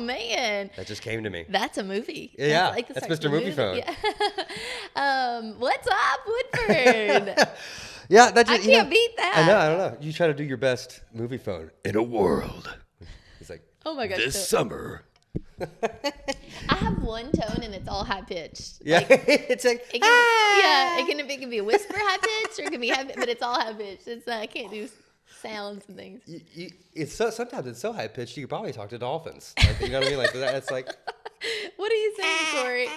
man. That just came to me. That's a movie. Yeah, that's Mr. Movie Phone. Yeah. What's up, Woodford? Yeah, that just, I can't beat that. I know, I don't know. You try to do your best movie phone. In a world. He's like, oh my gosh. this summer. I have one tone and it's all high pitched. Yeah, Like, it's like, it can be a whisper high pitched or it can be high, but it's all high pitched. It's I can't do sounds and things. Sometimes it's so high pitched you could probably talk to dolphins. Like, you know what I mean? Like that. It's like. What are you saying, Cory?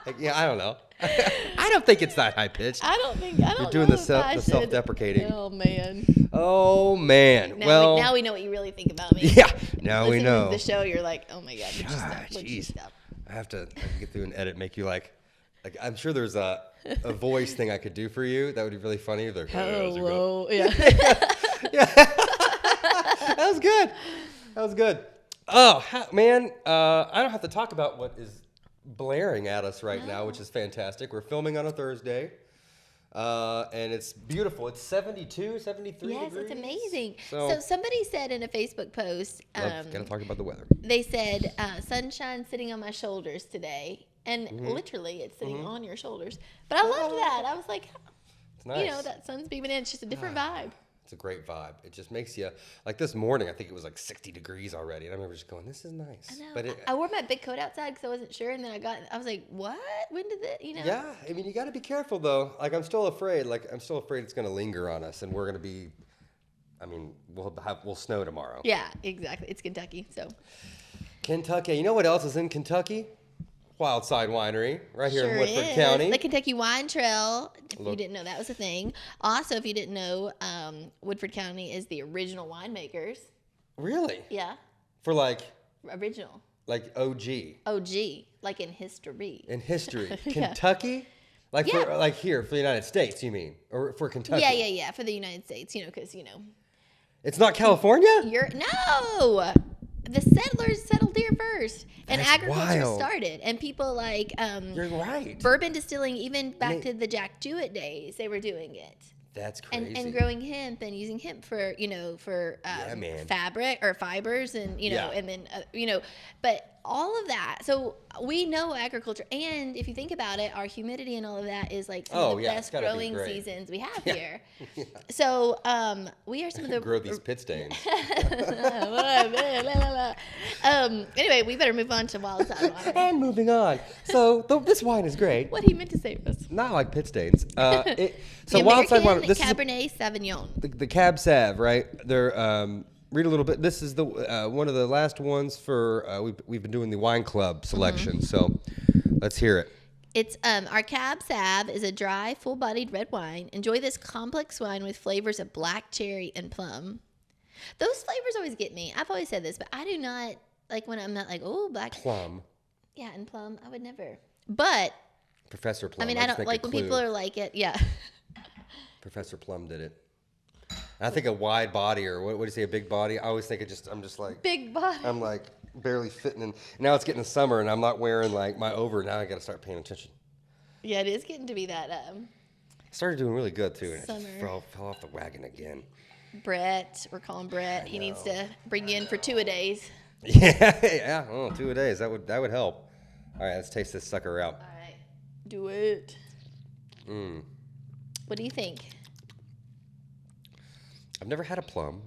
Like, yeah, I don't know. I don't think it's that high pitched. I don't You're doing the self-deprecating. Oh man. Oh man. Now we know what you really think about me. Yeah. Now we know. To the show, you're like, oh my god, would you stop? Would you Jeez. stop? I have to get through an edit, make you like I'm sure there's a voice thing I could do for you that would be really funny. Like, hello. Yeah. Yeah. That was good. That was good. Oh man, I don't have to talk about what is blaring at us right now, which is fantastic. We're filming on a Thursday. And it's beautiful. It's 72, 73 Yes, degrees. it's amazing. So So somebody said in a Facebook post, gotta talk about the weather. they said, sunshine sitting on my shoulders today. And literally, it's sitting on your shoulders. But I loved that. I was like, It's nice. you know, that sun's beaming in. It's just a different vibe. It's a great vibe. It just makes you, like this morning, I think it was like 60 degrees already. And I remember just going, this is nice. I know. But I wore my big coat outside because I wasn't sure. And then I was like, what? When did it, yeah, I mean, you got to be careful though. Like I'm still afraid it's going to linger on us and we're going to be, I mean, we'll snow tomorrow. Yeah, exactly. It's Kentucky, so. Kentucky. You know what else is in Kentucky? Wildside Winery, right here in Sure Woodford is. County. The Kentucky Wine Trail. If you didn't know that was a thing. Also, if you didn't know, Woodford County is the original winemakers. Really? Yeah, For like original. OG. OG, like in history. In history. Yeah. Kentucky? Like Yeah. for here for the United States, you mean? Or for Kentucky? Yeah, for the United States, because, It's not California? No! The settlers settled here first. And That's agriculture wild. started. And people like You're right. bourbon distilling, even back to the Jack Jewett days, they were doing it. That's crazy. And growing hemp and using hemp for man. fabric or fibers and Yeah. and then but all of that, so we know agriculture, and if you think about it, our humidity and all of that is like some of the it's best gotta be growing great. seasons we have here. So we are some of the Grow these pit stains. anyway, we better move on to Wildside Water. And moving on. So this wine is great. What he meant to say was Not like pit stains. So the Wildside American Winery. This is Cabernet Sauvignon. the Cab Sav, right? They're read a little bit. This is the one of the last ones for we've been doing the wine club selection. So let's hear it. It's our Cab Sav is a dry, full-bodied red wine. Enjoy this complex wine with flavors of black cherry and plum. Those flavors always get me. I've always said this, but I do not like when I'm not like, oh, black Plum. Yeah, and plum. I would never. But Professor Plum. I mean, I don't like when people are like it. Yeah. Professor Plum did it. And I think a wide body, or what do you say, a big body? I always think I'm just like Big body. I'm like barely fitting in. Now it's getting summer, and I'm not wearing like my over. Now I got to start paying attention. Yeah, it is getting to be that. I started doing really good too, and it just Summer. fell off the wagon again. Brett, we're calling Brett. He needs to bring you in for 2-a-days. Yeah. Oh, 2 a days. That would help. All right, let's taste this sucker out. All right, do it. What do you think? I've never had a plum,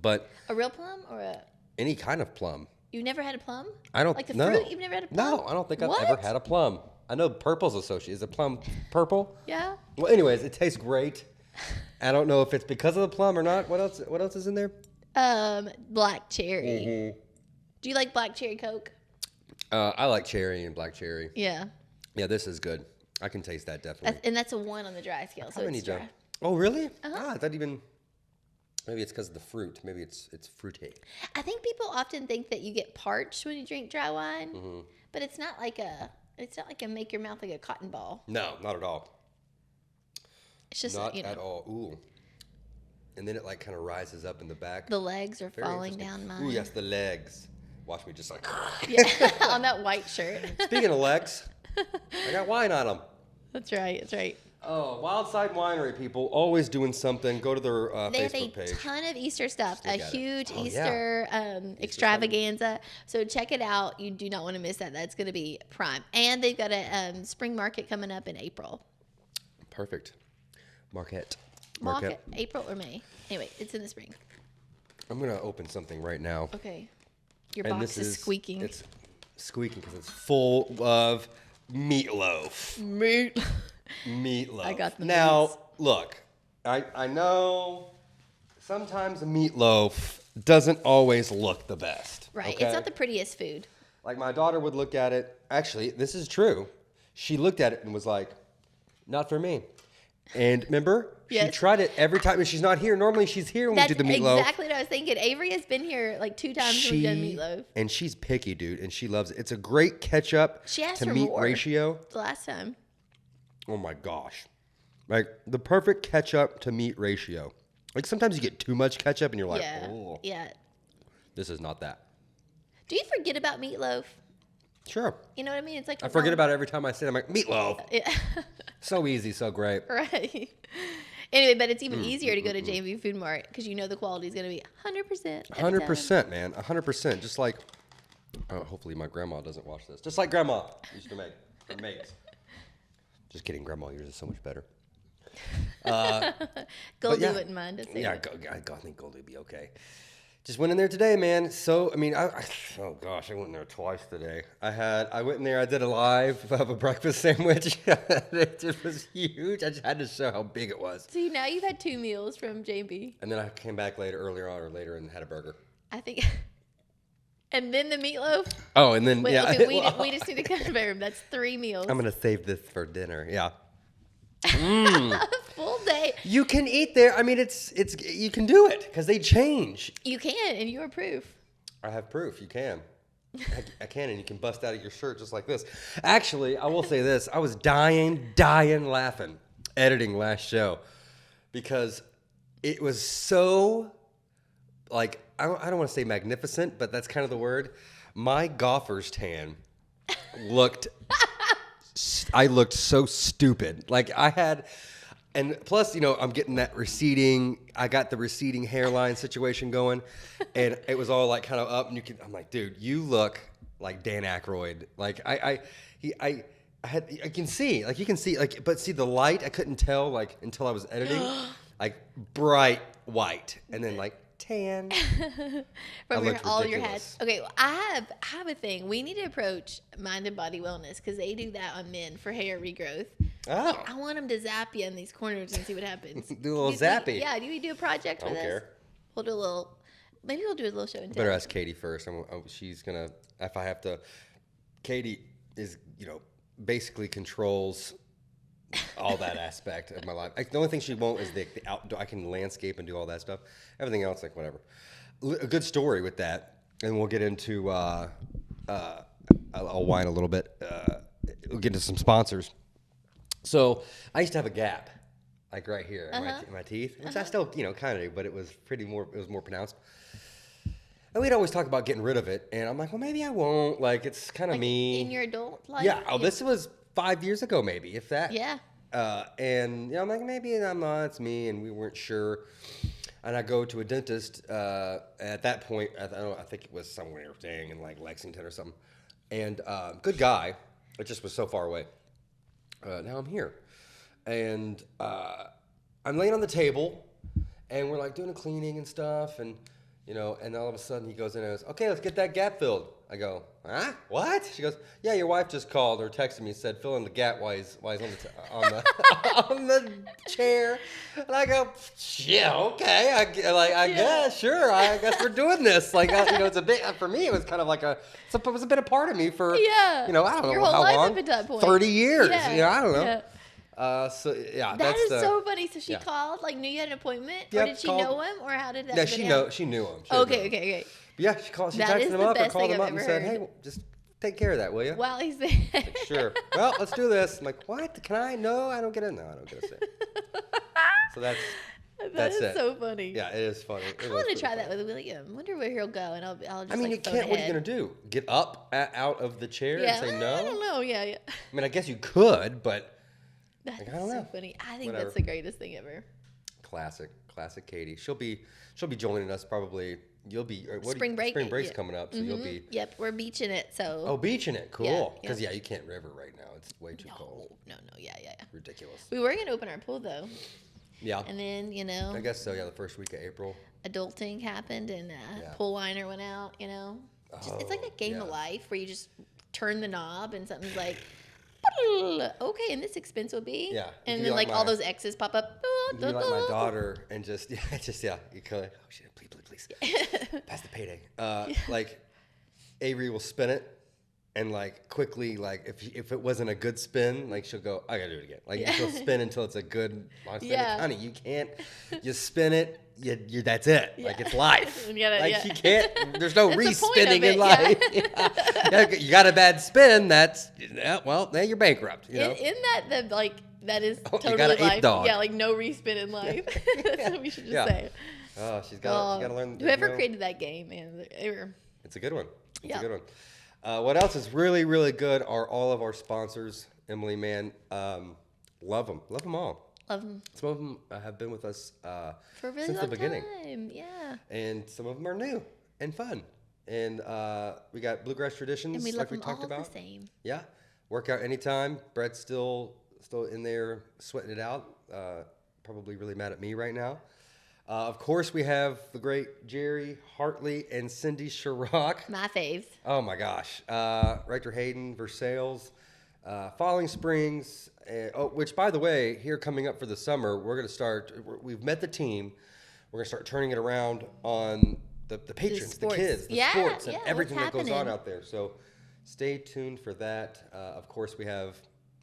but A real plum or a? any kind of plum. You've never had a plum? I don't like the no. fruit. You've never had a plum? No, I don't think I've What? ever had a plum. I know purple's associated. Is a plum purple? Yeah. Well, anyways, it tastes great. I don't know if it's because of the plum or not. What else? What else is in there? Black cherry. Mm-hmm. Do you like black cherry Coke? I like cherry and black cherry. Yeah. Yeah, this is good. I can taste that definitely. And that's a 1 on the dry scale. So How many it's dry. John? Oh, really? Ah, that even. Maybe it's because of the fruit. Maybe it's fruity. I think people often think that you get parched when you drink dry wine, Mm-hmm. but it's not like a make your mouth like a cotton ball. No, not at all. It's just Not at all. Ooh. And then it like kind of rises up in the back. the legs are Very falling interesting. down mine. Ooh, yes, the legs. Watch me just like. Yeah, on that white shirt. Speaking of legs, I got wine on them. That's right. That's right. Oh, Wildside Winery people always doing something. Go to their They have Facebook a page. ton of Easter stuff, Still a got it. huge Oh, yeah. Easter extravaganza. So check it out. You do not want to miss that. That's going to be prime. And they've got a spring market coming up in April. Perfect. Market. April or May. Anyway, it's in the spring. I'm gonna open something right now. Okay. Your And box is squeaking. It's squeaking because it's full of meatloaf. Meatloaf. I got the Now, meats. look, I know sometimes a meatloaf doesn't always look the best. Right. Okay? It's not the prettiest food. Like my daughter would look at it. Actually, this is true. She looked at it and was like, "Not for me." And remember, Yes. she tried it every time. And she's not here. Normally, she's here when That's we do the meatloaf. exactly what I was thinking. Avery has been here like 2 times when we've done meatloaf. And she's picky, dude, and she loves it. It's a great ketchup She asked to for meat more ratio. the last time. Oh my gosh. Like the perfect ketchup to meat ratio. Like sometimes you get too much ketchup and you're like, Yeah. oh, Yeah. this is not that. Do you forget about meatloaf? Sure. You know what I mean? It's like I forget about it every time I say it. I'm like, meatloaf. Yeah. So easy, so great. Right. Anyway, but it's even easier to go to J&B Food Mart because you know the quality is going to be 100%. 100%, man. 100%. Just like, hopefully my grandma doesn't watch this. Just like grandma used to make. Or makes. Just kidding, grandma. Yours is so much better. Goldie yeah. wouldn't mind us saying Yeah, it. I think Goldie would be okay. Just went in there today, man. So, I mean, oh gosh, I went in there twice today. I went in there, I did a live of a breakfast sandwich. It just was huge. I just had to show how big it was. See, now you've had 2 meals from J&B. And then I came back later and had a burger. I think. And then the meatloaf. Oh, and then, Wait, yeah. okay, we just need to confirm. That's 3 meals. I'm going to save this for dinner. Yeah. Full day. You can eat there. I mean, you can do it because they change. You can, and you are proof. I have proof. You can. I can, and you can bust out of your shirt just like this. Actually, I will say this. I was dying laughing editing last show because it was so, like, I don't want to say magnificent, but that's kind of the word. My golfer's tan looked, I looked so stupid. Like I had, and plus, you know, I'm getting that I got the receding hairline situation going, and it was all like kind of up, and I'm like, dude, you look like Dan Aykroyd. Like I can see, like you can see, like, but see the light, I couldn't tell, like, until I was editing, like bright white, and then like tan. From all your ridiculous. hats. Okay, well, I have a thing. We need to approach Mind and Body Wellness because they do that on men for hair regrowth. Oh, I want them to zap you in these corners and see what happens. do a little zappy. Yeah, do we do a project I with don't us? care. We'll do a little. Maybe we'll do a little show and tell. Better ask Katie first. She's gonna. If I have to, Katie is, you know, basically controls all that aspect of my life. The only thing she won't is the outdoor. I can landscape and do all that stuff. Everything else, like whatever. A good story with that, and we'll get into. I'll whine a little bit. We'll get into some sponsors. So I used to have a gap, like right here in my teeth, which I still, you know, kind of do, but it was more pronounced. And we'd always talk about getting rid of it, and I'm like, well, maybe I won't. Like, it's kind of me. In your adult life? Yeah. Oh, this was 5 years ago, maybe, if that. Yeah. And you know, I'm like, maybe I'm not. It's me, and we weren't sure. And I go to a dentist. At that point, I think it was somewhere dang in like Lexington or something. And good guy. It just was so far away. Now I'm here, and I'm laying on the table, and we're like doing a cleaning and stuff, and you know, and all of a sudden he goes in and goes, "Okay, let's get that gap filled." I go, "Huh? What?" She goes, "Yeah, your wife just called or texted me and said fill in the gap while he's on the on the chair." And I go, "Yeah, okay, I guess, sure, I guess we're doing this." Like, you know, it's a bit for me. It was kind of like it was a bit of part of me for, you know, I don't your know whole how life long, up at that point. 30 years. Yeah. You know, I don't know. Yeah. So yeah, That is the, so funny. So she yeah. called, like, knew you had an appointment, or Yep, did she called. know him, or how did that? Yeah, go she down? She knew him. Okay. Yeah, she called. She That is texted him the up or best called thing him I've up and ever said, heard. "Hey, just take care of that, will you?" While he's there. Sure. Well, let's do this. I'm like, what? Can I? No, I don't get it. No, I don't get a say. So that's That's it. so funny. Yeah, it is funny. I want to try that with William. Wonder where he'll go, and I'll just. I mean, like, you phone can't. What are you ahead. gonna do? Get up out of the chair Yeah, and say no? I don't know. Yeah. I mean, I guess you could, but That's Like, I don't so know. funny. I think Whatever. that's the greatest thing ever. Classic Katie. She'll be joining us probably. You'll be Spring break. Spring break's Yeah. coming up, so you'll be. Yep, we're beaching it. So. Oh, beaching it. Cool. Because Yeah. you can't river right now. It's way too cold. No. Yeah. Ridiculous. We were gonna open our pool though, Yeah. and then I guess so. Yeah, the first week of April. adulting happened and pool liner went out. It's like a game of life where you just turn the knob and something's like, okay, and this expense will be. Yeah. And then like all those X's pop up. You can be like my daughter and just you go like, oh shit, please, pass the payday. Like Avery will spin it. And like quickly, like if it wasn't a good spin, like she'll go, I gotta do it again. Like she'll spin until it's a good long spin. Yeah. Honey, you can't. You spin it. You that's it. Yeah. Like it's life. You gotta- like you can't. There's no That's the point of re-spinning it, in life. Yeah. You got a bad spin. Well, then you're bankrupt. You know. Isn't that that is you totally got an life? ape dog. Yeah, like no respin in life. That's what we should just say. Oh, she's got to learn. Whoever created that game, man, It's a good one. It's Yeah. a good one. What else is really, really good are all of our sponsors. Emily, man, love them all. love them Some of them have been with us for a really since long the beginning, time. Yeah, and some of them are new and fun. And we got Bluegrass Traditions, and we love like we them talked all about. the same. Yeah, Workout Anytime. Brett's still in there sweating it out. Probably really mad at me right now. Of course, we have the great Jeri, Hartley, and Cindy Shryock. My faves. Oh my gosh. Rector Hayden Versailles, Falling Springs, which by the way, here coming up for the summer, we're going to we've met the team. We're going to start turning it around on the patrons, the kids, the sports, and everything that goes on out there. So stay tuned for that. Of course, we have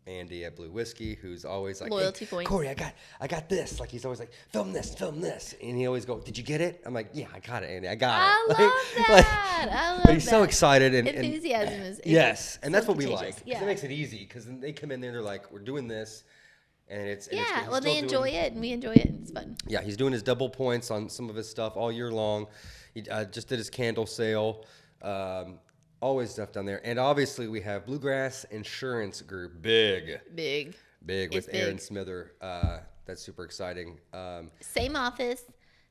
Andy at Blue Whiskey, who's always like, Loyalty hey, points. Cory, I got this. Like he's always like, film this, and he always go, did you get it? I'm like, yeah, I got it, Andy, I got I it. love that. I love but he's so excited and enthusiasm is yes, and that's so what we contagious. like. Yeah, It makes it easy because then they come in there, they're like, we're doing this, and it's and yeah. he's Well, they still enjoy it, and we enjoy it. And it's fun. Yeah, he's doing his double points on some of his stuff all year long. He just did his candle sale. Always stuff down there. And obviously we have Bluegrass Insurance Group. Big with Aaron Smither. That's super exciting. Same office,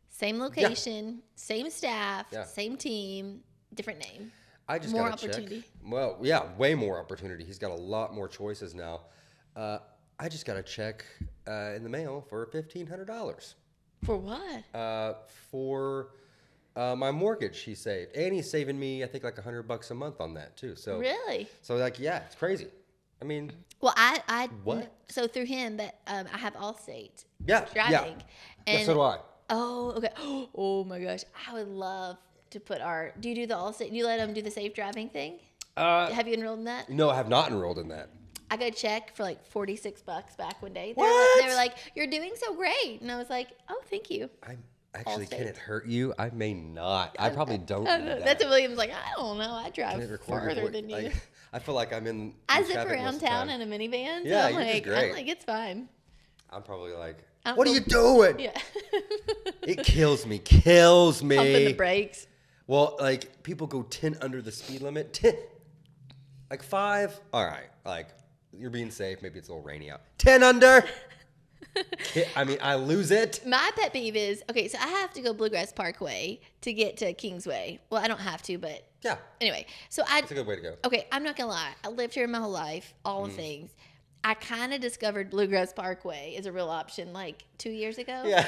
same location, same staff, Yeah. same team, different name. I just More got to opportunity. check. Well, yeah, way more opportunity. He's got a lot more choices now. I just got a check in the mail for $1,500. For what? For my mortgage he saved, and he's saving me I think like $100 a month on that too. So Really? so like yeah, it's crazy. I mean, Well, I What? So through him, that I have Allstate yeah, driving, yeah, and so do I. oh, okay. Oh my gosh, I would love to put our. Do you do the Allstate? Do you let them do the safe driving thing? Have you enrolled in that? No, I have not enrolled in that. I got a check for like $46 back one day. What? They were like, "You're doing so great," and I was like, "Oh, thank you." I'm actually, Allstate. can it hurt you? I may not. I probably don't. I do don't know. that. That's what William's like. I don't know. I Can it drive record your farther voice? than you. Like, I feel like I'm in. I in zip traffic most around of the town time. in a minivan. Yeah, so I'm you're just like, great. it's fine. I'm probably like, I'm what are you full- doing? Yeah. It kills me. Kills me. Pumping the brakes. Well, like people go 10 under the speed limit. 10, like 5. All right, like you're being safe. Maybe it's a little rainy out. 10 under. I mean, I lose it. My pet peeve is, okay, so I have to go Bluegrass Parkway to get to Kingsway. Well, I don't have to, but Yeah, anyway. So I, it's a good way to go. okay, I'm not gonna lie. I lived here my whole life, all the things. I kind of discovered Bluegrass Parkway is a real option like 2 years ago. Yeah.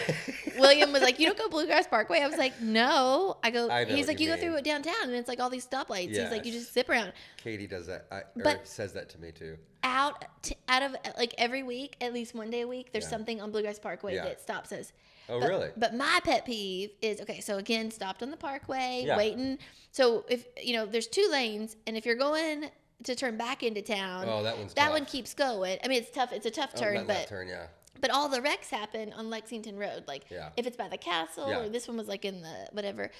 William was like, "You don't go Bluegrass Parkway." I was like, "No." I go. I know He's what like, you "You go mean. through it downtown, and it's like all these stoplights." He's like, "You Yes. just zip around." Katie does that. But- Says that to me too. Out of like every week, at least one day a week, there's something on Bluegrass Parkway Yeah. that stops us. Oh, But- really? But my pet peeve is, okay, so again, stopped on the Parkway, Yeah. waiting. So if there's 2 lanes, and if you're going to turn back into town, Oh, that one's that tough. one keeps going. I mean, it's tough. It's a tough turn, Not but that turn, yeah. but all the wrecks happen on Lexington Road. Like Yeah. if it's by the castle, Yeah. or this one was like in the whatever.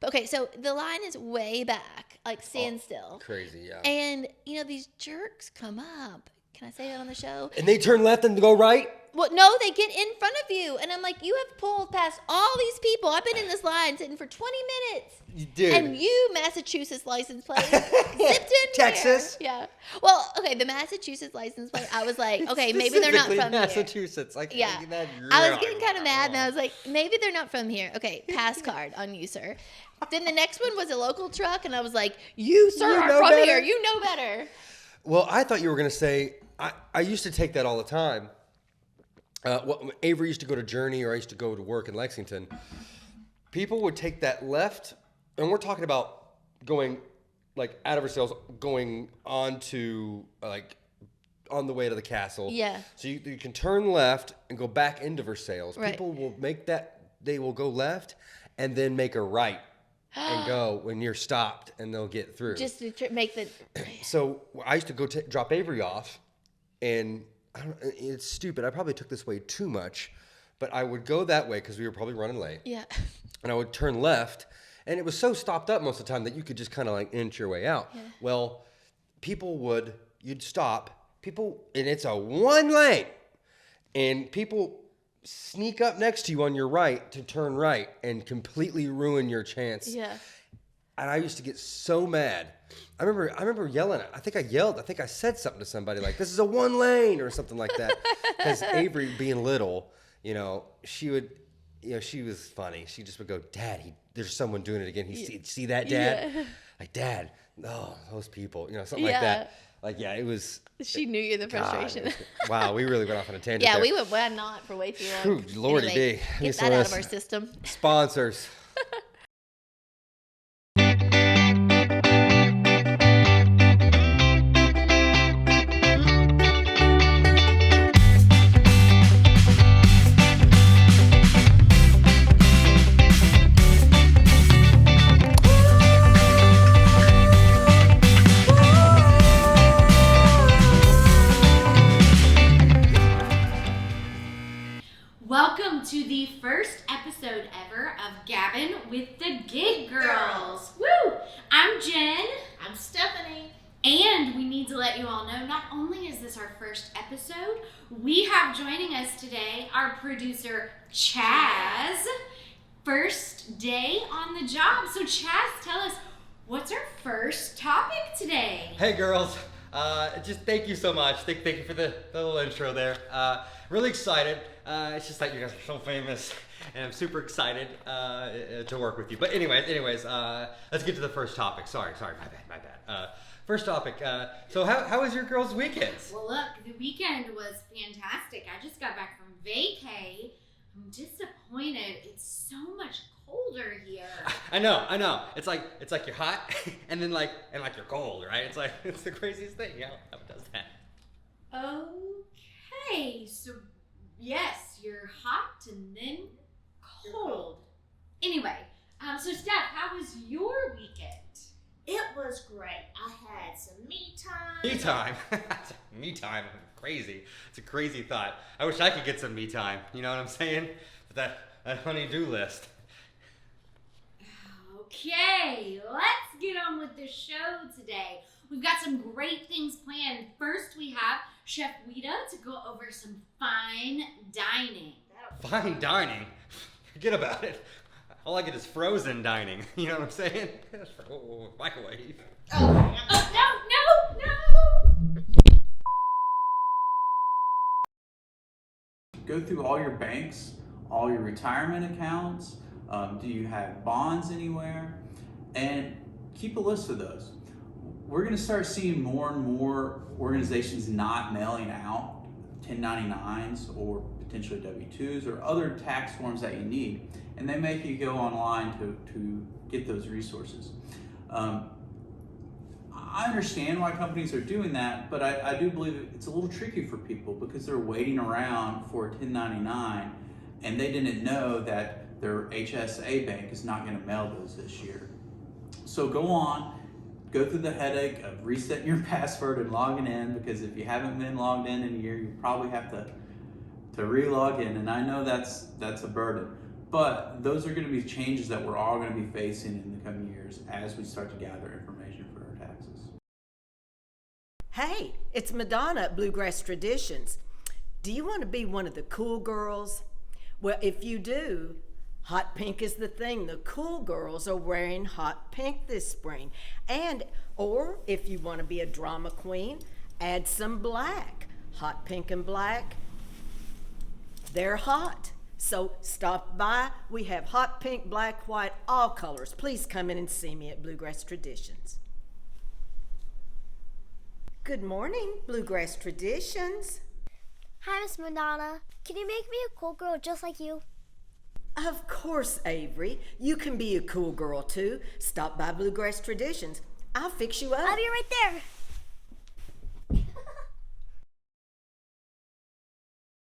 But okay, so the line is way back, like standstill. Crazy, yeah. And these jerks come up. Can I say that on the show? And they turn left and go right? Well, no, they get in front of you. And I'm like, you have pulled past all these people. I've been in this line sitting for 20 minutes. Dude. And you, Massachusetts license plate, zipped in Texas? there. Yeah. Well, okay, the Massachusetts license plate, I was like, okay, maybe they're not from Massachusetts. Like, yeah. I was getting kind of mad, and I was like, maybe they're not from here. Okay, pass card on you, sir. Then the next one was a local truck, and I was like, you, sir, are from here. You know better. Well, I thought you were going to say, I used to take that all the time. Avery used to go to Journey, or I used to go to work in Lexington. People would take that left, and we're talking about going like out of Versailles, going on to like on the way to the castle. Yeah. So you can turn left and go back into Versailles. Right. People will make that, they will go left and then make a right and go when you're stopped, and they'll get through. Just to make the... So I used to go drop Avery off, and it's stupid. I probably took this way too much, but I would go that way because we were probably running late. Yeah. And I would turn left, and it was so stopped up most of the time that you could just kind of like inch your way out. Yeah. Well, you'd stop, and it's a one lane, and people sneak up next to you on your right to turn right and completely ruin your chance. Yeah. And I used to get so mad. I remember yelling. I think I said something to somebody like, "This is a one lane" or something like that. Because Avery, being little, she was funny. She just would go, "Dad, there's someone doing it again. See that, Dad?" Yeah. Like, "Dad, oh, those people," something like that. Like, yeah, it was. She knew you the frustration. Wow, we really went off on a tangent. Yeah, there. we went not for way too long. Whew, Lordy anyway, D. Get that out of our system. Sponsors. Welcome to the first episode ever of Gabbin' with the Gig Girls. Woo! I'm Jen. I'm Stephanie. And we need to let you all know, not only is this our first episode, we have joining us today our producer, Chaz. First day on the job. So Chaz, tell us, what's our first topic today? Hey girls, just thank you so much. Thank you for the little intro there. Really excited. It's just that you guys are so famous, and I'm super excited to work with you. But anyways, let's get to the first topic. Sorry, my bad. First topic. So how was your girls' weekends? Well, look, the weekend was fantastic. I just got back from vacay. I'm disappointed. It's so much colder here. I know. It's like you're hot, and then you're cold, right? It's the craziest thing. Yeah, how it does that. Okay, so yes, you're hot and then cold. Anyway, so Steph, how was your weekend? It was great. I had some me time. Me time? Me time? Crazy. It's a crazy thought. I wish I could get some me time. You know what I'm saying? That honey-do list. Okay, let's get on with the show today. We've got some great things planned. First, we have Chef Wita to go over some fine dining. Fine dining? Forget about it. All I get is frozen dining. You know what I'm saying? Microwave. Oh, no! Go through all your banks, all your retirement accounts. Do you have bonds anywhere? And keep a list of those. We're going to start seeing more and more organizations not mailing out 1099s or potentially W-2s or other tax forms that you need. And they make you go online to get those resources. I understand why companies are doing that, but I do believe it's a little tricky for people because they're waiting around for a 1099 and they didn't know that their HSA bank is not going to mail those this year. So go through the headache of resetting your password and logging in, because if you haven't been logged in a year, you probably have to re-log in, and I know that's a burden. But those are going to be changes that we're all going to be facing in the coming years as we start to gather information for our taxes. Hey, it's Madonna at Bluegrass Traditions. Do you want to be one of the cool girls? Well, if you do, hot pink is the thing. The cool girls are wearing hot pink this spring. Or if you want to be a drama queen, add some black. Hot pink and black, they're hot. So stop by. We have hot pink, black, white, all colors. Please come in and see me at Bluegrass Traditions. Good morning, Bluegrass Traditions. Hi, Miss Madonna. Can you make me a cool girl just like you? Of course, Avery. You can be a cool girl too. Stop by Bluegrass Traditions. I'll fix you up. I'll be right there.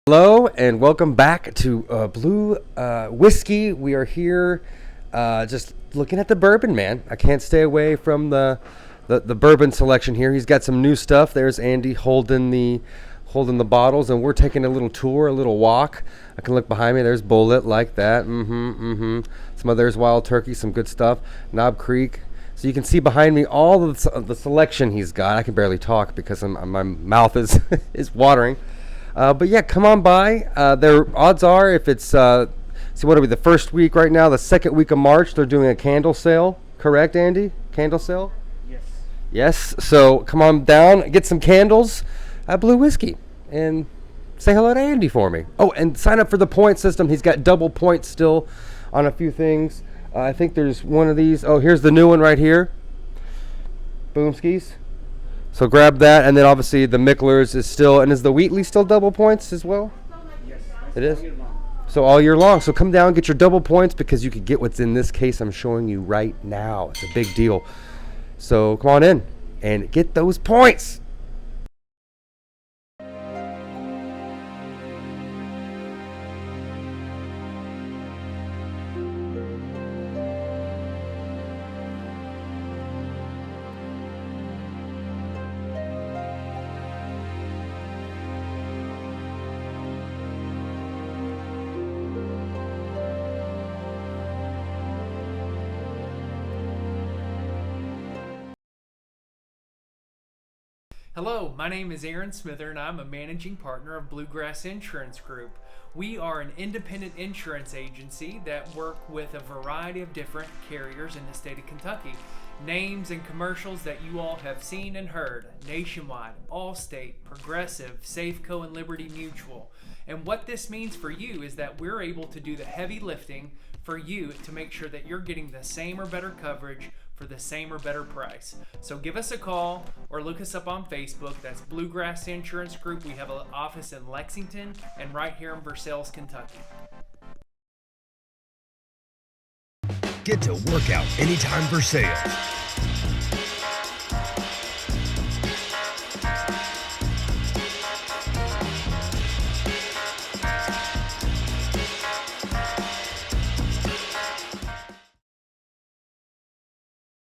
Hello and welcome back to Blue Whiskey. We are here just looking at the bourbon, man. I can't stay away from the bourbon selection here. He's got some new stuff. There's Andy holding the bottles, and we're taking a little tour, a little walk. I can look behind me. There's Bullet, like that. Some others, Wild Turkey, some good stuff. Knob Creek. So you can see behind me all of the selection he's got. I can barely talk because my mouth is is watering. But yeah, come on by. Their odds are, if it's so what are we, the first week right now, the second week of March, they're doing a candle sale. Correct, Andy? Candle sale? Yes. So come on down, get some candles at Blue Whiskey, and say hello to Andy for me. Oh, and sign up for the point system. He's got double points still on a few things. I think there's one of these. Oh, here's the new one right here. Boomskis. So grab that, and then obviously the Micklers is still, and is the Wheatley still double points as well? Yes. It is? So all year long. So come down, get your double points, because you could get what's in this case I'm showing you right now. It's a big deal. So come on in and get those points. Hello, my name is Aaron Smither, and I'm a managing partner of Bluegrass Insurance Group. We are an independent insurance agency that work with a variety of different carriers in the state of Kentucky. Names and commercials that you all have seen and heard: Nationwide, Allstate, Progressive, Safeco, and Liberty Mutual. And what this means for you is that we're able to do the heavy lifting for you to make sure that you're getting the same or better coverage for the same or better price. So give us a call or look us up on Facebook. That's Bluegrass Insurance Group. We have an office in Lexington and right here in Versailles, Kentucky. Get to Workout Anytime Versailles.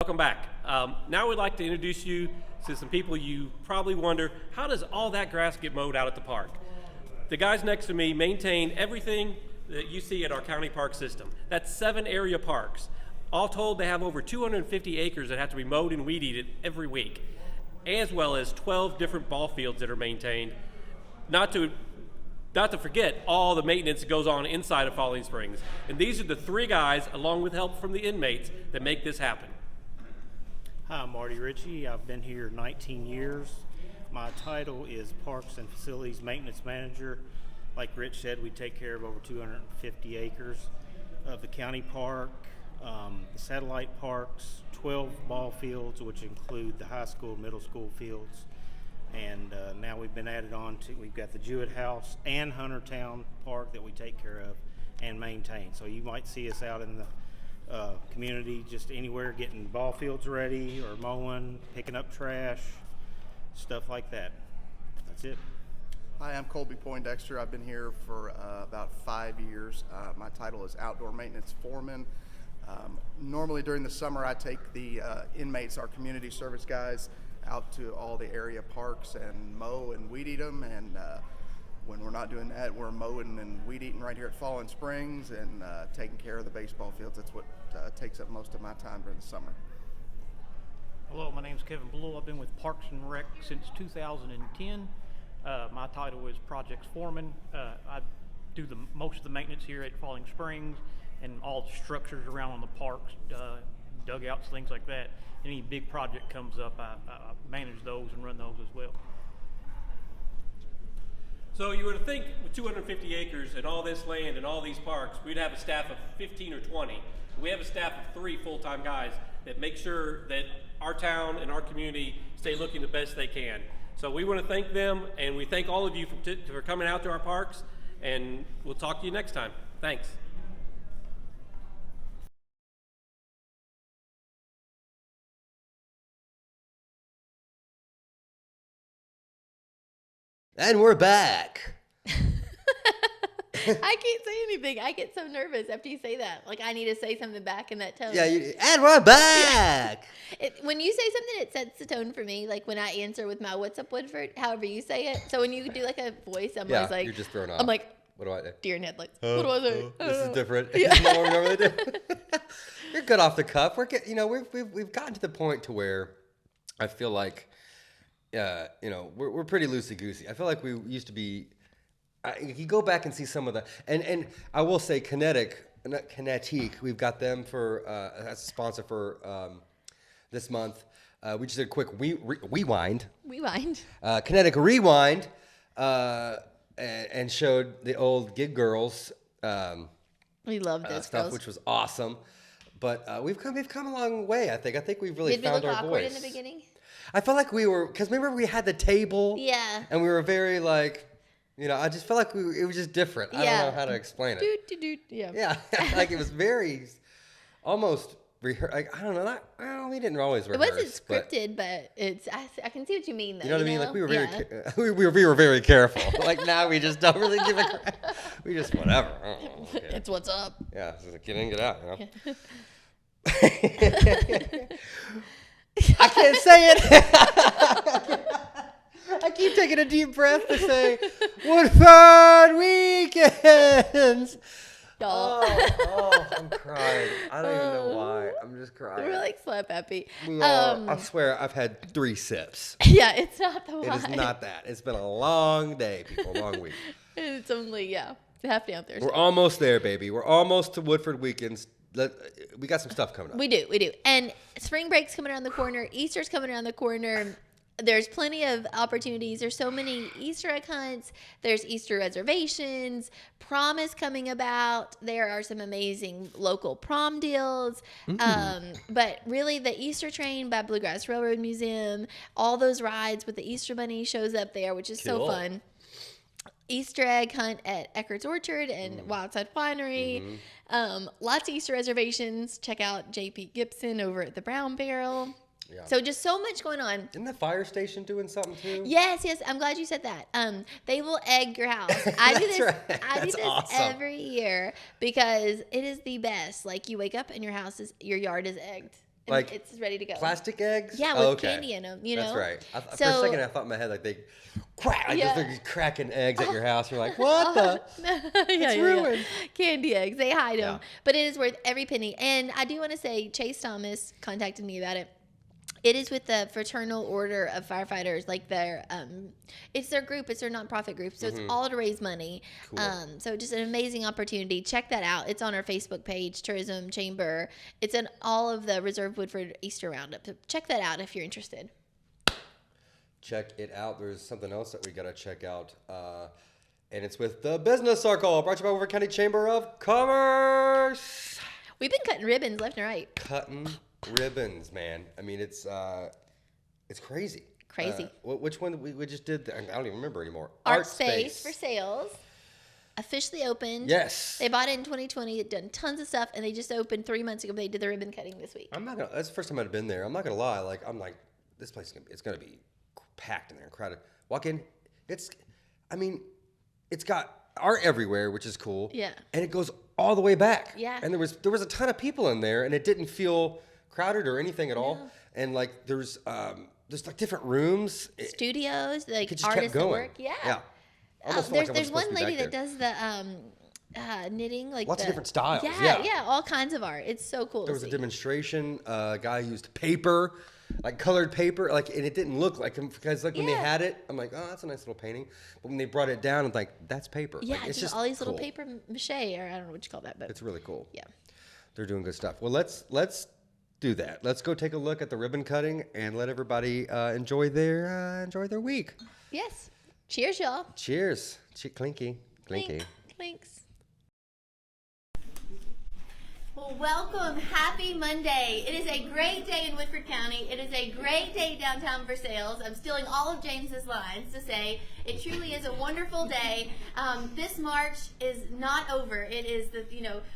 Welcome back. Now we'd like to introduce you to some people. You probably wonder, how does all that grass get mowed out at the park? The guys next to me maintain everything that you see at our county park system. That's 7 area parks. All told, they have over 250 acres that have to be mowed and weed eated every week, as well as 12 different ball fields that are maintained. Not to forget all the maintenance that goes on inside of Falling Springs. And these are the 3 guys, along with help from the inmates, that make this happen. Hi, I'm Marty Ritchie. I've been here 19 years. My title is Parks and Facilities Maintenance Manager. Like Rich said, we take care of over 250 acres of the county park, the satellite parks, 12 ball fields, which include the high school, middle school fields. And now we've been added on to, we've got the Jewett House and Huntertown Park that we take care of and maintain. So you might see us out in the community, just anywhere, getting ball fields ready or mowing, picking up trash, stuff like that. That's it. Hi, I'm Colby Poindexter. I've been here for about 5 years. My title is Outdoor Maintenance Foreman. Normally during the summer, I take the inmates, our community service guys, out to all the area parks and mow and weed eat them. And when we're not doing that, we're mowing and weed eating right here at Fallen Springs and taking care of the baseball fields. That's what takes up most of my time during the summer. Hello, my name is Kevin Blue. I've been with Parks and Rec since 2010. My title is Projects Foreman. I do most of the maintenance here at Falling Springs and all the structures around on the parks, dugouts, things like that. Any big project comes up, I manage those and run those as well. So you would think with 250 acres and all this land and all these parks, we'd have a staff of 15 or 20. We have a staff of 3 full-time guys that make sure that our town and our community stay looking the best they can. So we want to thank them, and we thank all of you for coming out to our parks, and we'll talk to you next time. Thanks. And we're back. I can't say anything. I get so nervous after you say that. Like, I need to say something back in that tone. Yeah, and we're back. When you say something, it sets the tone for me. Like, when I answer with my "What's up, Woodford?" However you say it. So when you do like a voice, I'm always like, you're just thrown off. I'm like, what do I do? Deer in headlights. What do I say? This is different. Yeah. This is not what we normally do. You're good off the cuff. We've gotten to the point to where I feel like, we're pretty loosey goosey. I feel like we used to be. You go back and see some of the, and I will say Kinetic, we've got them for as a sponsor for this month. We just did a quick rewind. Kinetic Rewind, and showed the old gig girls. We love those stuff, girls, which was awesome. But we've come a long way. I think we've really found our voice. Did we look awkward in the beginning? I felt like we were, because remember we had the table. Yeah. And we were very like. I just felt like it was just different. I don't know how to explain it. Yeah. Like it was very, almost I don't know. We didn't always rehearse. It wasn't scripted, but it's. I can see what you mean. Though, you know what I mean? Like we were we were very careful. Like now we just don't really give a crap. We just whatever. It's what's up. Yeah, it's like get in, get out. I can't say it. I keep taking a deep breath to say, Woodford Weekends. Oh, I'm crying. I don't even know why. I'm just crying. We're like slap happy. I swear I've had 3 sips. Yeah, it's not the wine. It is not that. It's been a long day, people, a long week. It's only, half down there. We're almost there, baby. We're almost to Woodford Weekends. We got some stuff coming up. We do. And spring break's coming around the corner. Easter's coming around the corner. There's plenty of opportunities. There's so many Easter egg hunts. There's Easter reservations. Prom is coming about. There are some amazing local prom deals. But really, the Easter train by Bluegrass Railroad Museum, all those rides with the Easter Bunny shows up there, which is so fun. Easter egg hunt at Eckert's Orchard and Wildside Winery. Lots of Easter reservations. Check out JP Gibson over at the Brown Barrel. Yeah. So just so much going on. Isn't the fire station doing something too? Yes. I'm glad you said that. They will egg your house. I do this. Right. I do this awesome. Every year because it is the best. Like you wake up and your yard is egged. And like it's ready to go. Plastic eggs? Yeah, with candy in them. That's right. For a second, I thought in my head like they crack, like they're cracking eggs at your house. You're like, what the? It's ruined. Candy eggs. They hide them, but it is worth every penny. And I do want to say, Chase Thomas contacted me about it. It is with the Fraternal Order of Firefighters, like it's their group, it's their nonprofit group, so it's all to raise money. Cool. So just an amazing opportunity. Check that out. It's on our Facebook page, Tourism Chamber. It's in all of the Reserve Woodford Easter Roundup. So check that out if you're interested. Check it out. There's something else that we got to check out, and it's with the Business Circle, brought to you by Woodford County Chamber of Commerce. We've been cutting ribbons left and right. Cutting ribbons, man. I mean, it's crazy. Crazy. Which one we just did? I don't even remember anymore. Art Space for Sales. Officially opened. Yes. They bought it in 2020. They've done tons of stuff, and they just opened 3 months ago. They did the ribbon cutting this week. That's the first time I've been there. I'm not gonna lie. I'm like, this place it's gonna be packed in there, crowded. Walk in. It's got art everywhere, which is cool. Yeah. And it goes all the way back. Yeah. And there was a ton of people in there, and it didn't feel crowded or anything at all. And like there's like different rooms, studios, like just artists kept going. That work. Yeah. Yeah. There's one lady that does knitting, like lots of different styles. Yeah, all kinds of art. It's so cool. There was a demonstration. A guy used paper, like colored paper, like, and it didn't look like him because like when they had it, I'm like, oh, that's a nice little painting. But when they brought it down, I'm like, that's paper. Yeah, like, it's just all these little paper mache, or I don't know what you call that, but it's really cool. Yeah, they're doing good stuff. Well, let's do that. Let's go take a look at the ribbon cutting and let everybody enjoy their week. Yes. Cheers, y'all. Cheers. Clinky. Clinky. Clinks. Well, welcome. Happy Monday. It is a great day in Woodford County. It is a great day downtown Versailles. I'm stealing all of James's lines to say it truly is a wonderful day. This march is not over. It is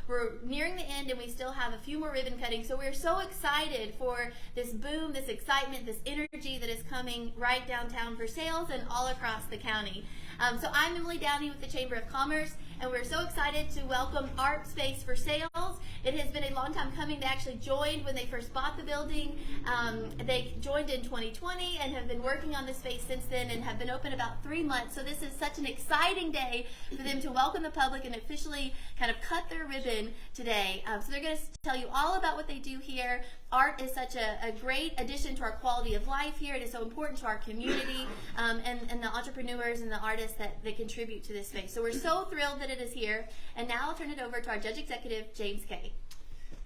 we're nearing the end and we still have a few more ribbon cutting. So we're so excited for this boom, this excitement, this energy that is coming right downtown Versailles and all across the county. So I'm Emily Downey with the Chamber of Commerce, and we're so excited to welcome Art Space Versailles. It has been a long time coming. They actually joined when they first bought the building. They joined in 2020 and have been working on the space since then and have been open about 3 months. So this is such an exciting day for them to welcome the public and officially kind of cut their ribbon today. So they're going to tell you all about what they do here. Art is such a great addition to our quality of life here. It is so important to our community and the entrepreneurs and the artists that they contribute to this space. So we're so thrilled that it is here. And now I'll turn it over to our Judge Executive, James Kay.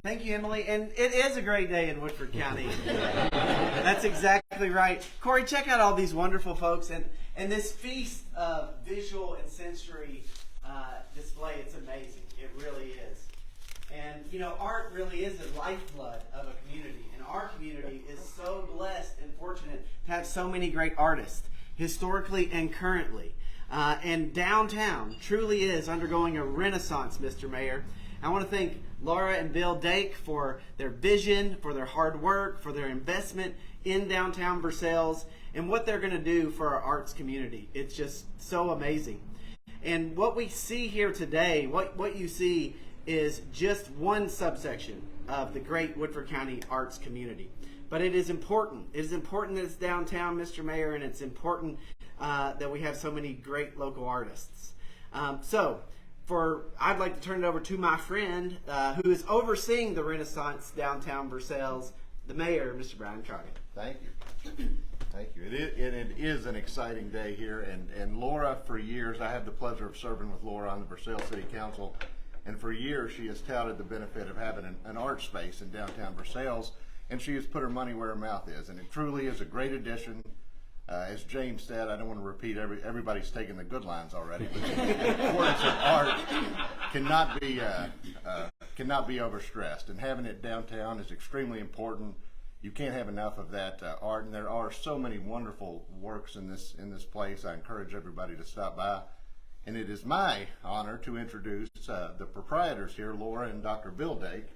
Thank you, Emily. And it is a great day in Woodford County. That's exactly right. Cory, check out all these wonderful folks and this feast of visual and sensory display. It's amazing. It really is. And, art really is the lifeblood of a community. And our community is so blessed and fortunate to have so many great artists, historically and currently. And downtown truly is undergoing a renaissance, Mr. Mayor. I want to thank Laura and Bill Dake for their vision, for their hard work, for their investment in downtown Versailles, and what they're going to do for our arts community. It's just so amazing. And what we see here today, what you see is just one subsection of the great Woodford County arts community. But it is important. It is important that it's downtown, Mr. Mayor, and it's important that we have so many great local artists. I'd like to turn it over to my friend who is overseeing the Renaissance downtown Versailles, the mayor, Mr. Brian Troggett. Thank you. Thank you. It is an exciting day here, and Laura, for years, I had the pleasure of serving with Laura on the Versailles City Council, and for years she has touted the benefit of having an art space in downtown Versailles, and she has put her money where her mouth is, and it truly is a great addition. As James said, I don't want to repeat, everybody's taken the good lines already, but the importance of art cannot be overstressed, and having it downtown is extremely important. You can't have enough of that art, and there are so many wonderful works in this place. I encourage everybody to stop by, and it is my honor to introduce the proprietors here, Laura and Dr. Bill Dake.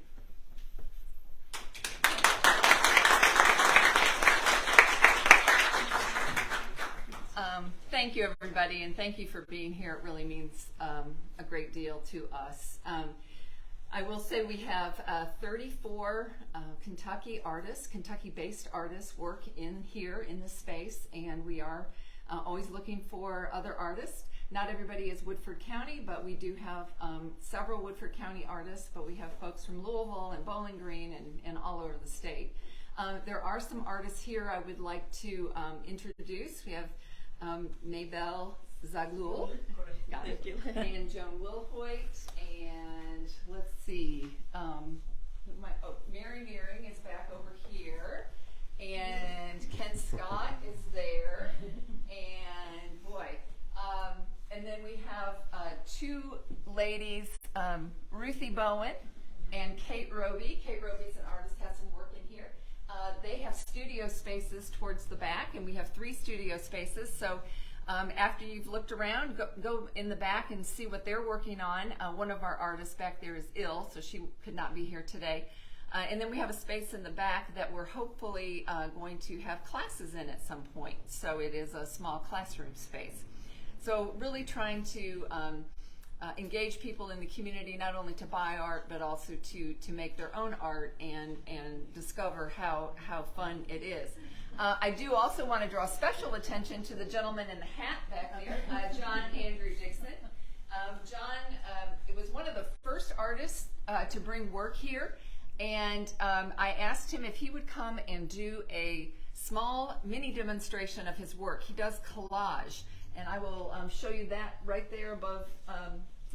Thank you, everybody, and thank you for being here. It really means a great deal to us. I will say we have 34 Kentucky artists, Kentucky-based artists work in here in this space, and we are always looking for other artists. Not everybody is Woodford County, but we do have several Woodford County artists, but we have folks from Louisville and Bowling Green and all over the state. There are some artists here I would like to introduce. We have Maybelle Zaglul, got it, and Joan Wilhoit, and let's see, Mary Meering is back over here, and Ken Scott is there, and boy, and then we have two ladies, Ruthie Bowen and Kate Roby. Kate Roby's an artist, has some work in here. They have studio spaces towards the back, and we have 3 studio spaces. So after you've looked around, go in the back and see what they're working on. One of our artists back there is ill, so she could not be here today. And then we have a space in the back that we're hopefully going to have classes in at some point. So it is a small classroom space. So really trying to engage people in the community, not only to buy art, but also to make their own art and discover how fun it is. I do also want to draw special attention to the gentleman in the hat back there, John Andrew Dixon. John, it was one of the first artists to bring work here, and I asked him if he would come and do a small mini demonstration of his work. He does collage, and I will show you that right there above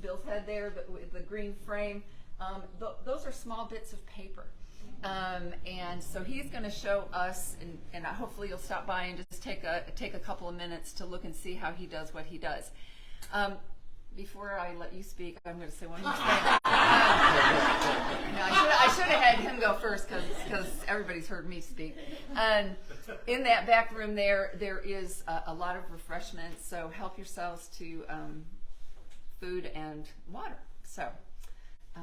Bill's head there, with the green frame. Those are small bits of paper. And so he's going to show us, and hopefully you'll stop by and just take a couple of minutes to look and see how he does what he does. Before I let you speak, I'm going to say one more thing. I should have had him go first because everybody's heard me speak. In that back room there is a lot of refreshments, so help yourselves to food and water. So, you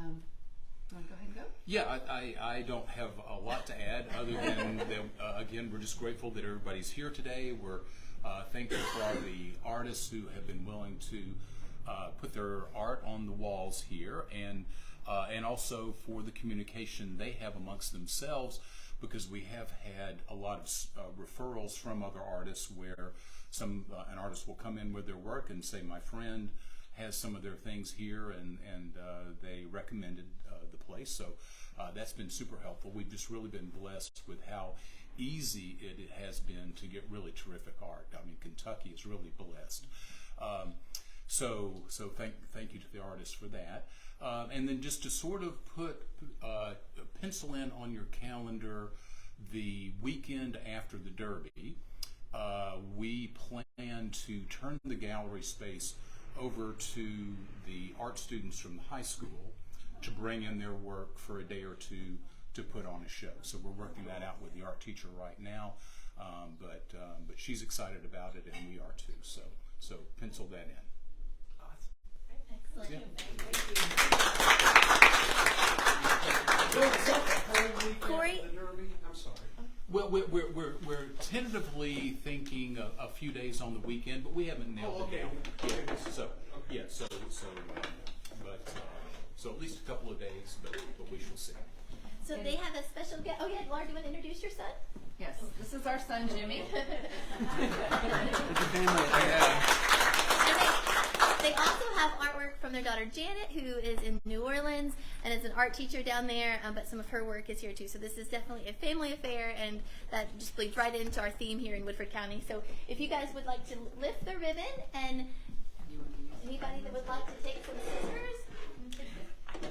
want to go ahead and go? Yeah, I don't have a lot to add other than that, again, we're just grateful that everybody's here today. We're thankful for all the artists who have been willing to put their art on the walls here, and also for the communication they have amongst themselves, because we have had a lot of referrals from other artists where an artist will come in with their work and say, my friend has some of their things here, and they recommended the place. So that's been super helpful. We've just really been blessed with how easy it has been to get really terrific art. I mean, Kentucky is really blessed. So thank you to the artists for that. And then just to sort of put pencil in on your calendar the weekend after the Derby, we plan to turn the gallery space over to the art students from the high school to bring in their work for a day or two to put on a show. So we're working that out with the art teacher right now, but she's excited about it, and we are too. So pencil that in. Excellent. Yeah. Cory? I'm sorry. Well, we're tentatively thinking a few days on the weekend, but we haven't nailed it down. Yeah. So at least a couple of days, but we shall see. So they have a special guest. Oh yeah, Laura, do you want to introduce your son? Yes, this is our son Jimmy. They also have artwork from their daughter Janet, who is in New Orleans and is an art teacher down there, but some of her work is here too. So this is definitely a family affair, and that just bleeds right into our theme here in Woodford County. So if you guys would like to lift the ribbon, and anybody that would like to take some scissors.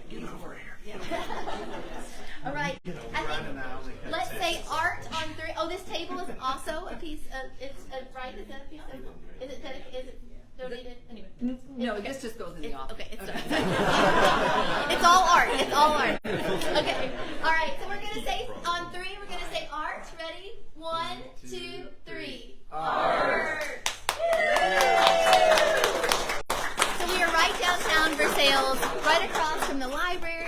Get over here. Yeah. All right. Let's say art on 3. Oh, this table is also a piece of, it's right? Is that a piece of, is it donated? Anyway. No, this just goes in the office. Okay, it's done. It's all art. It's all art. Okay. All right. So we're going to say, on 3, we're going to say art. Ready? 1, 2, 3. Art. So we are right downtown Versailles, right across from the library.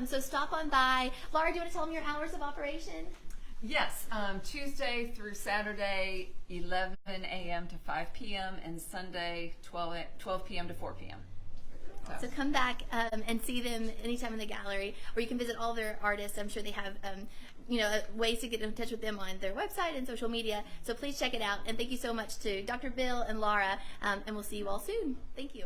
So stop on by. Laura, do you want to tell them your hours of operation? Yes, Tuesday through Saturday, 11 a.m. to 5 p.m. and Sunday, 12 p.m. to 4 p.m. So come back and see them anytime in the gallery, or you can visit all their artists. I'm sure they have ways to get in touch with them on their website and social media. So please check it out. And thank you so much to Dr. Bill and Laura, and we'll see you all soon. Thank you.